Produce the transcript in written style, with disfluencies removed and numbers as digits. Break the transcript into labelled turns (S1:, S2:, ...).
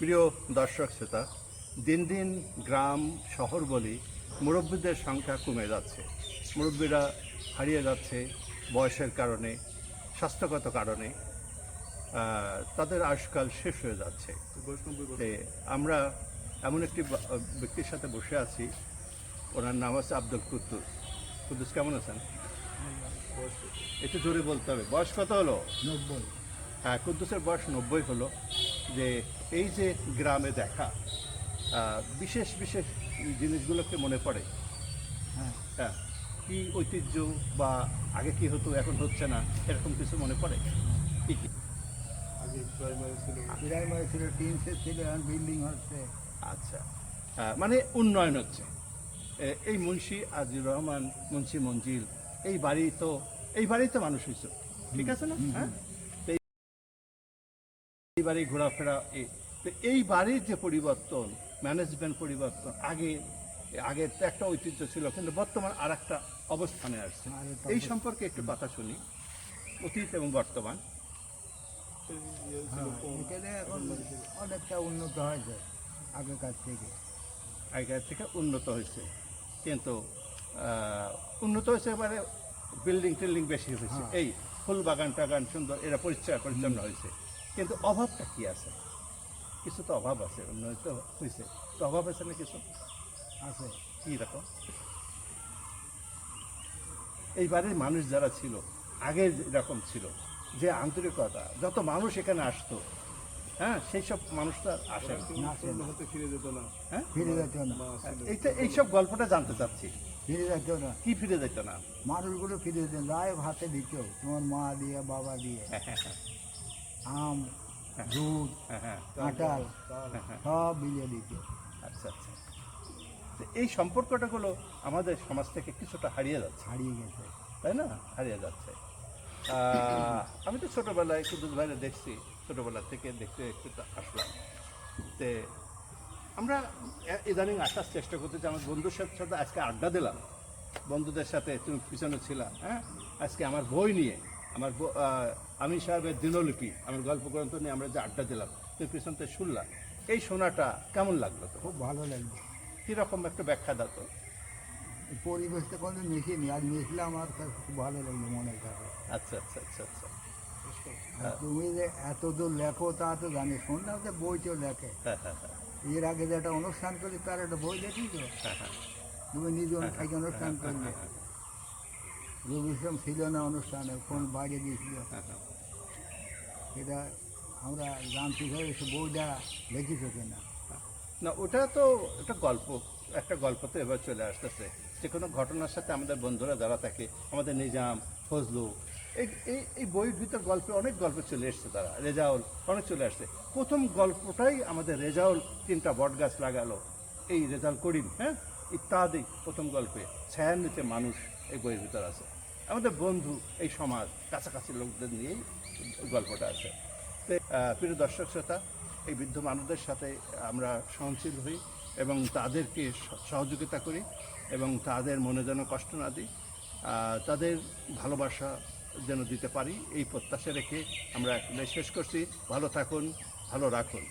S1: প্রিয় দর্শক শ্রোতা, দিন দিন গ্রাম শহর বলি মুরব্বীদের সংখ্যা কমে যাচ্ছে। মুরব্বীরা হারিয়ে যাচ্ছে বয়সের কারণে, স্বাস্থ্যগত কারণে। তাদের আয়ুষ্কাল শেষ হয়ে যাচ্ছে। আমরা এমন একটি ব্যক্তির সাথে বসে আছি, ওনার নাম হচ্ছে আব্দুল কুদ্দুস। কুদ্দুস কেমন আছেন? একটু জোরে বলতে হবে। বয়স কত হলো?
S2: 90।
S1: হ্যাঁ, কুদ্দুসের বয়স 90 হলো। যে এই যে গ্রামে দেখা বিশেষ বিশেষ জিনিসগুলোকে মনে পড়ে।
S2: হ্যাঁ,
S1: হ্যাঁ, কি ঐতিহ্য বা আগে কি হতো এখন হচ্ছে না, এরকম কিছু মনে পড়ে? কি কি?
S2: প্রাইমারি ছিল, টিন সেট ছিল, এখন বিল্ডিং হচ্ছে।
S1: আচ্ছা, মানে উন্নয়ন হচ্ছে। এই মুন্সি আজিজুর রহমান, মুন্সি মঞ্জিল, এই বাড়ি তো মানুষ হয়েছে, ঠিক আছে না? হ্যাঁ, তো এই বাড়ি ঘোরাফেরা, তো এই বাড়ির যে পরিবর্তন, ম্যানেজমেন্ট পরিবর্তন, আগে তো একটা ঐতিহ্য ছিল, কিন্তু বর্তমান আর একটা অবস্থানে আসছে। এই সম্পর্কে একটু কথা শুনি, অতীত এবং বর্তমান।
S2: এখানে এখন অনেকটা উন্নত হয়েছে আগেকার থেকে।
S1: আগেকার থেকে উন্নত হয়েছে, কিন্তু উন্নত হয়েছে এবারে বিল্ডিং টিল্ডিং বেশি হয়েছে। এই ফুল বাগান টাগান সুন্দর, এরা পরিষ্কার পরিচ্ছন্ন হয়েছে, কিন্তু অভাবটা কি আছে? কিছু তো অভাব আছে। উন্নয়ন হয়েছে, তো অভাব আছে না কিছু?
S2: আছে।
S1: কী রকম? এই বাড়ির মানুষ যারা ছিল, আগে যেরকম ছিল, যে আন্তরিকতা, যত মানুষ এখানে আসতো, হ্যাঁ, সেই সব মানুষটা আসে না।
S2: ফিরে যেত না।
S1: হ্যাঁ,
S2: ফিরে যেত না।
S1: এইসব গল্পটা জানতে চাচ্ছি।
S2: ফিরে যেত না।
S1: কি ফিরে যেত না?
S2: মানুষগুলো ফিরে যেত না। রায় ভাতে দিত, তোমার মা দিয়ে, বাবা দিয়ে, আম, দুধ, কাঁঠাল সব বিলিয়ে দিত।
S1: আচ্ছা আচ্ছা। তো এই সম্পর্কটাগুলো আমাদের সমাজ থেকে কিছুটা হারিয়ে যাচ্ছে,
S2: হারিয়ে গেছে।
S1: তাই না? হারিয়ে যাচ্ছে। আমি তো ছোটোবেলায় কুদ্দুস ভাইরা দেখছি, ছোটোবেলা থেকে দেখতে একটু আসলাম। তে আমরা ইদানিং আসার চেষ্টা করতেছি, আমার বন্ধুর সাথে আজকে আড্ডা দিলাম। বন্ধুদের সাথে তুমি পিছনে ছিলা, হ্যাঁ, আজকে আমার বই নিয়ে, আমার আমি সাহেবের দিনলিপি, আমার গল্প গ্রন্থ নিয়ে আমরা যে আড্ডা দিলাম, তুমি পিছন থেকে শুনলাম। এই শোনাটা কেমন লাগলো? তো
S2: খুব ভালো লাগবে।
S1: কীরকম একটা ব্যাখ্যা দাও তো।
S2: এই পরিবেশটা কোনো মিশিনি, আর মিশলে আমার কাছে খুব ভালো লাগলো মনের কাছে।
S1: আচ্ছা আচ্ছা আচ্ছা আচ্ছা।
S2: আর তুমি যে এত দূর লেখো তা তো জানি, শুনলাম যে বইতেও লেখে।
S1: হ্যাঁ হ্যাঁ হ্যাঁ
S2: এর আগে যে একটা অনুষ্ঠান করি, তার একটা বই দেখি তো।
S1: হ্যাঁ হ্যাঁ
S2: তুমি নিজে থাকে অনুষ্ঠান করলে, রবিশ্রম ছিল না অনুষ্ঠানে, কোন বাইরে গিয়েছিল, সেটা আমরা জানতে চাই। সে বইটা লিখিস কিনা।
S1: না, ওটা তো একটা গল্প, একটা গল্প তো এবার চলে আসতেছে। যে কোনো ঘটনার সাথে আমাদের বন্ধুরা যারা থাকে, আমাদের নিজাম, ফজলু, এই এই এই বইয়ের ভিতর গল্পে অনেক গল্প চলে এসছে, তারা রেজাউল অনেক চলে আসছে। প্রথম গল্পটাই আমাদের রেজাউল 3টা বট গাছ লাগালো, এই রেজাউল করিম, হ্যাঁ, ইত্যাদি প্রথম গল্পে। ছায়ার নিচে মানুষ এই বইয়ের ভিতর আছে। আমাদের বন্ধু, এই সমাজ, কাছাকাছি লোকদের নিয়েই গল্পটা আছে। তো প্রিয় দর্শক শ্রোতা, এই বৃদ্ধ মানুষদের সাথে আমরা সহনশীল হই এবং তাদেরকে সহযোগিতা করি, এবং তাদের মনে যেন কষ্ট না দিই, তাদের ভালোবাসা যেন দিতে পারি, এই প্রত্যাশা রেখে আমরা শেষ করছি। ভালো থাকুন, ভালো রাখুন।